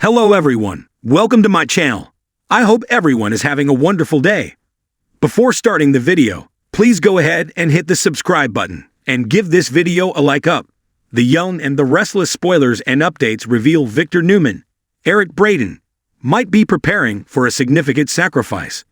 Hello everyone, welcome to my channel. I hope everyone is having a wonderful day. Before starting the video, please go ahead and hit the subscribe button and give this video a like up. The Young and the Restless spoilers and updates reveal Victor Newman, Eric Braeden, might be preparing for a significant sacrifice.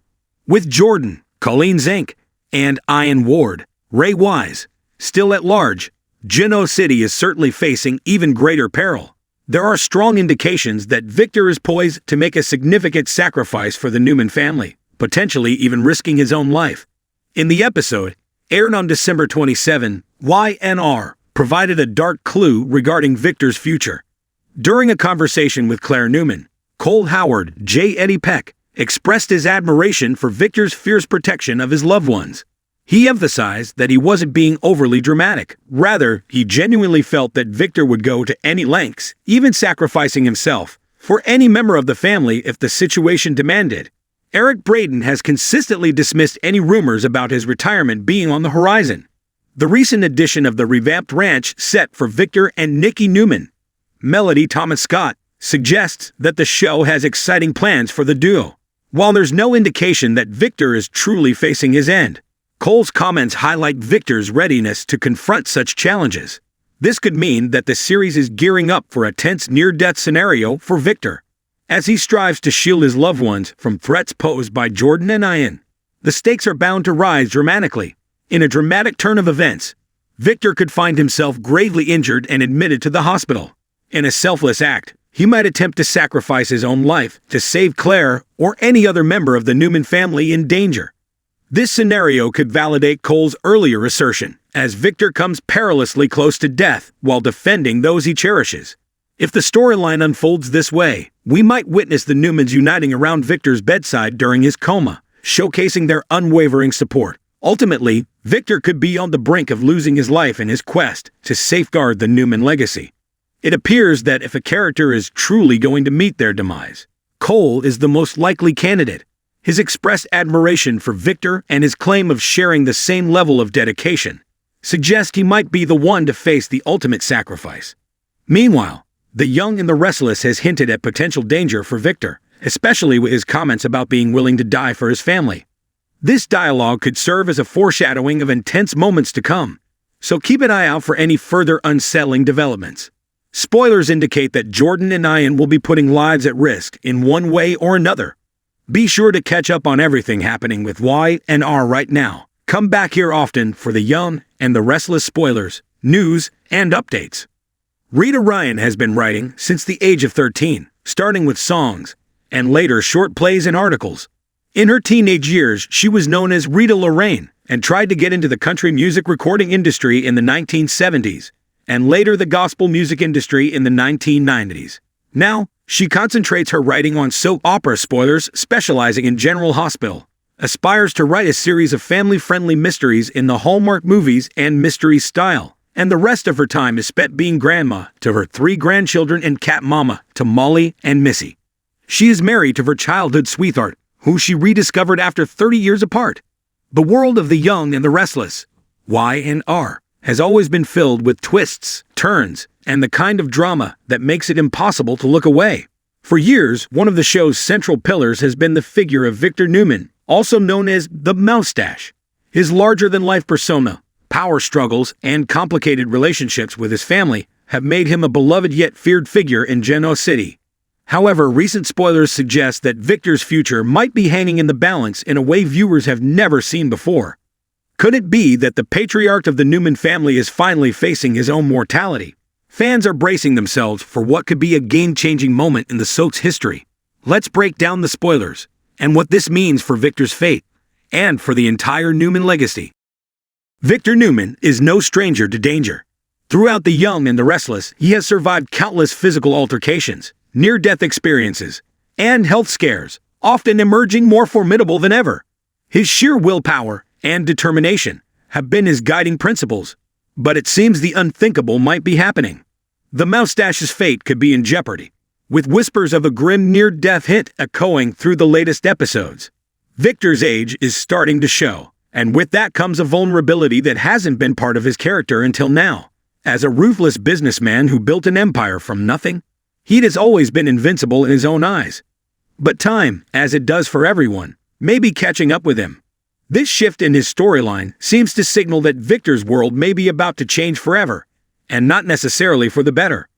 With Jordan, Colleen Zink, and Ian Ward, Ray Wise, still at large, Geno City is certainly facing even greater peril. There are strong indications that Victor is poised to make a significant sacrifice for the Newman family, potentially even risking his own life. In the episode, aired on December 27, YNR provided a dark clue regarding Victor's future. During a conversation with Claire Newman, Cole Howard, J. Eddie Peck, expressed his admiration for Victor's fierce protection of his loved ones. He emphasized that he wasn't being overly dramatic. Rather, he genuinely felt that Victor would go to any lengths, even sacrificing himself, for any member of the family if the situation demanded. Eric Braeden has consistently dismissed any rumors about his retirement being on the horizon. The recent addition of the revamped ranch set for Victor and Nikki Newman, Melody Thomas Scott, suggests that the show has exciting plans for the duo. While there's no indication that Victor is truly facing his end, Cole's comments highlight Victor's readiness to confront such challenges. This could mean that the series is gearing up for a tense near-death scenario for Victor, as he strives to shield his loved ones from threats posed by Jordan and Ian. The stakes are bound to rise dramatically. In a dramatic turn of events, Victor could find himself gravely injured and admitted to the hospital. In a selfless act, he might attempt to sacrifice his own life to save Claire or any other member of the Newman family in danger. This scenario could validate Cole's earlier assertion, as Victor comes perilously close to death while defending those he cherishes. If the storyline unfolds this way, we might witness the Newmans uniting around Victor's bedside during his coma, showcasing their unwavering support. Ultimately, Victor could be on the brink of losing his life in his quest to safeguard the Newman legacy. It appears that if a character is truly going to meet their demise, Cole is the most likely candidate. His expressed admiration for Victor and his claim of sharing the same level of dedication suggest he might be the one to face the ultimate sacrifice. Meanwhile, the Young and the Restless has hinted at potential danger for Victor, especially with his comments about being willing to die for his family. This dialogue could serve as a foreshadowing of intense moments to come, so keep an eye out for any further unsettling developments. Spoilers indicate that Jordan and Ian will be putting lives at risk in one way or another. Be sure to catch up on everything happening with Y and R right now. Come back here often for the Young and the Restless spoilers, news, and updates. Rita Ryan has been writing since the age of 13, starting with songs, and later short plays and articles. In her teenage years, she was known as Rita Lorraine and tried to get into the country music recording industry in the 1970s, and later the gospel music industry in the 1990s. Now, she concentrates her writing on soap opera spoilers, specializing in General Hospital, aspires to write a series of family-friendly mysteries in the Hallmark movies and mystery style, and the rest of her time is spent being grandma to her 3 grandchildren and cat mama to Molly and Missy. She is married to her childhood sweetheart, who she rediscovered after 30 years apart. The world of the Young and the Restless, Y and R, has always been filled with twists, turns, and the kind of drama that makes it impossible to look away. For years, one of the show's central pillars has been the figure of Victor Newman, also known as the Moustache. His larger-than-life persona, power struggles, and complicated relationships with his family have made him a beloved yet feared figure in Geno City. However, recent spoilers suggest that Victor's future might be hanging in the balance in a way viewers have never seen before. Could it be that the patriarch of the Newman family is finally facing his own mortality? Fans are bracing themselves for what could be a game-changing moment in the soap's history. Let's break down the spoilers and what this means for Victor's fate and for the entire Newman legacy. Victor Newman is no stranger to danger. Throughout The Young and the Restless, he has survived countless physical altercations, near-death experiences, and health scares, often emerging more formidable than ever. His sheer willpower and determination have been his guiding principles, but it seems the unthinkable might be happening. The Moustache's fate could be in jeopardy, with whispers of a grim near-death hint echoing through the latest episodes. Victor's age is starting to show, and with that comes a vulnerability that hasn't been part of his character until now. As a ruthless businessman who built an empire from nothing, He'd has always been invincible in his own eyes. But time, as it does for everyone, may be catching up with him. This shift in his storyline seems to signal that Victor's world may be about to change forever, and not necessarily for the better.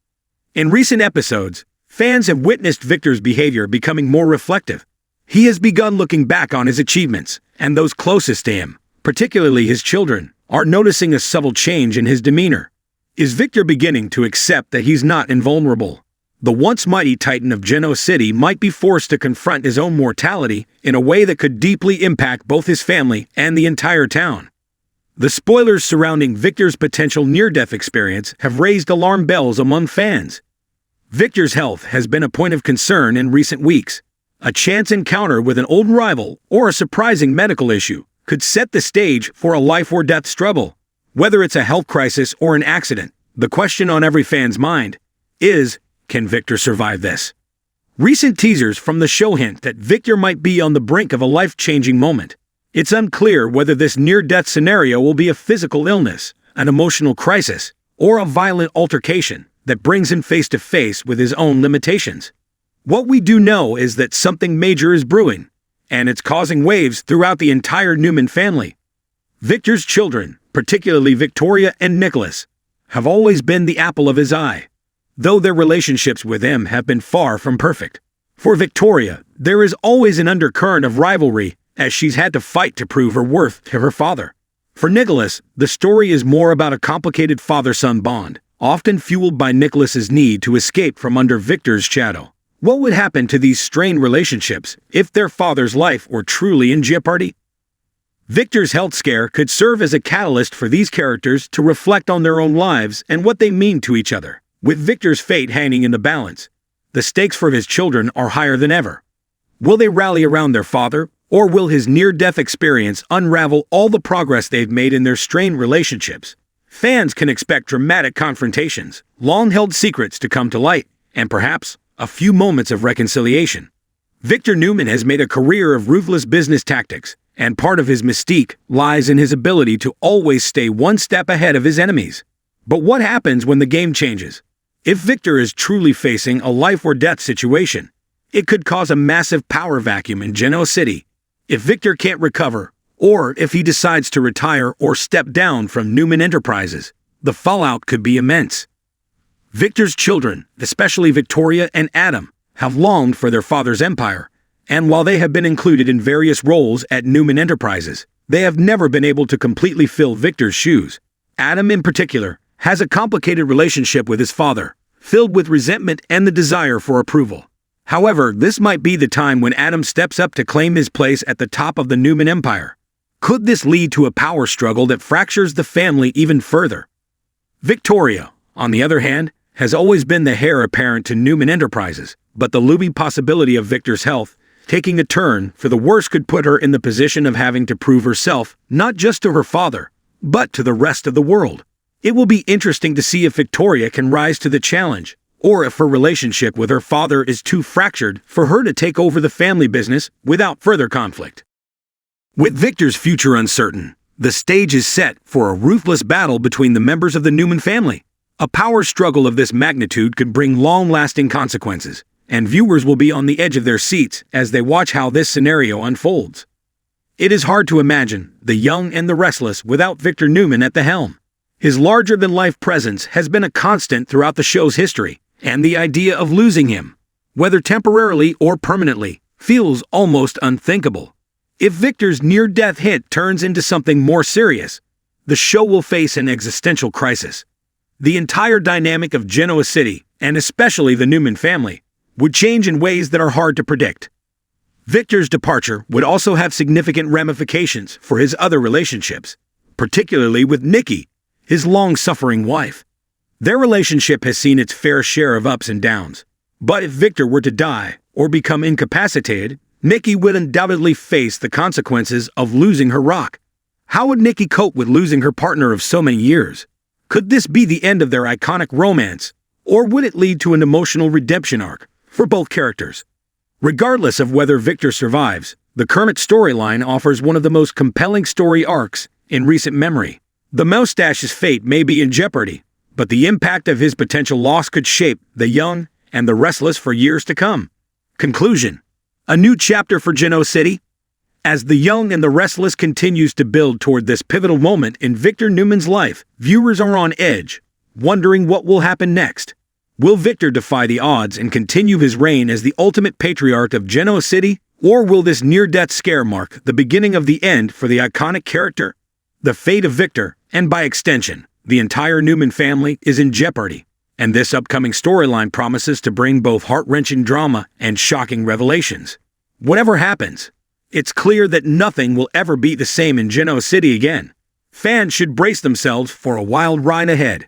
In recent episodes, fans have witnessed Victor's behavior becoming more reflective. He has begun looking back on his achievements, and those closest to him, particularly his children, are noticing a subtle change in his demeanor. Is Victor beginning to accept that he's not invulnerable? The once mighty titan of Genoa City might be forced to confront his own mortality in a way that could deeply impact both his family and the entire town. The spoilers surrounding Victor's potential near-death experience have raised alarm bells among fans. Victor's health has been a point of concern in recent weeks. A chance encounter with an old rival or a surprising medical issue could set the stage for a life-or-death struggle. Whether it's a health crisis or an accident, the question on every fan's mind is, can Victor survive this? Recent teasers from the show hint that Victor might be on the brink of a life-changing moment. It's unclear whether this near-death scenario will be a physical illness, an emotional crisis, or a violent altercation that brings him face-to-face with his own limitations. What we do know is that something major is brewing, and it's causing waves throughout the entire Newman family. Victor's children, particularly Victoria and Nicholas, have always been the apple of his eye, though their relationships with him have been far from perfect. For Victoria, there is always an undercurrent of rivalry, as she's had to fight to prove her worth to her father. For Nicholas, the story is more about a complicated father-son bond, often fueled by Nicholas's need to escape from under Victor's shadow. What would happen to these strained relationships if their father's life were truly in jeopardy? Victor's health scare could serve as a catalyst for these characters to reflect on their own lives and what they mean to each other. With Victor's fate hanging in the balance, the stakes for his children are higher than ever. Will they rally around their father, or will his near-death experience unravel all the progress they've made in their strained relationships? Fans can expect dramatic confrontations, long-held secrets to come to light, and perhaps a few moments of reconciliation. Victor Newman has made a career of ruthless business tactics, and part of his mystique lies in his ability to always stay one step ahead of his enemies. But what happens when the game changes? If Victor is truly facing a life-or-death situation, it could cause a massive power vacuum in Genoa City. If Victor can't recover, or if he decides to retire or step down from Newman Enterprises, the fallout could be immense. Victor's children, especially Victoria and Adam, have longed for their father's empire, and while they have been included in various roles at Newman Enterprises, they have never been able to completely fill Victor's shoes. Adam, in particular, has a complicated relationship with his father, filled with resentment and the desire for approval. However, this might be the time when Adam steps up to claim his place at the top of the Newman Empire. Could this lead to a power struggle that fractures the family even further? Victoria, on the other hand, has always been the heir apparent to Newman Enterprises, but the looming possibility of Victor's health taking a turn for the worse could put her in the position of having to prove herself not just to her father, but to the rest of the world. It will be interesting to see if Victoria can rise to the challenge, or if her relationship with her father is too fractured for her to take over the family business without further conflict. With Victor's future uncertain, the stage is set for a ruthless battle between the members of the Newman family. A power struggle of this magnitude could bring long-lasting consequences, and viewers will be on the edge of their seats as they watch how this scenario unfolds. It is hard to imagine the young and the restless without Victor Newman at the helm. His larger-than-life presence has been a constant throughout the show's history, and the idea of losing him, whether temporarily or permanently, feels almost unthinkable. If Victor's near-death hit turns into something more serious, the show will face an existential crisis. The entire dynamic of Genoa City, and especially the Newman family, would change in ways that are hard to predict. Victor's departure would also have significant ramifications for his other relationships, particularly with Nikki, his long-suffering wife. Their relationship has seen its fair share of ups and downs, but if Victor were to die or become incapacitated, Nikki would undoubtedly face the consequences of losing her rock. How would Nikki cope with losing her partner of so many years? Could this be the end of their iconic romance, or would it lead to an emotional redemption arc for both characters? Regardless of whether Victor survives, the current storyline offers one of the most compelling story arcs in recent memory. The moustache's fate may be in jeopardy, but the impact of his potential loss could shape the young and the Restless for years to come. Conclusion. A new chapter for Genoa City? As The Young and the Restless continues to build toward this pivotal moment in Victor Newman's life, viewers are on edge, wondering what will happen next. Will Victor defy the odds and continue his reign as the ultimate patriarch of Genoa City? Or will this near-death scare mark the beginning of the end for the iconic character? The fate of Victor, and by extension, the entire Newman family, is in jeopardy, and this upcoming storyline promises to bring both heart-wrenching drama and shocking revelations. Whatever happens, it's clear that nothing will ever be the same in Genoa City again. Fans should brace themselves for a wild ride ahead.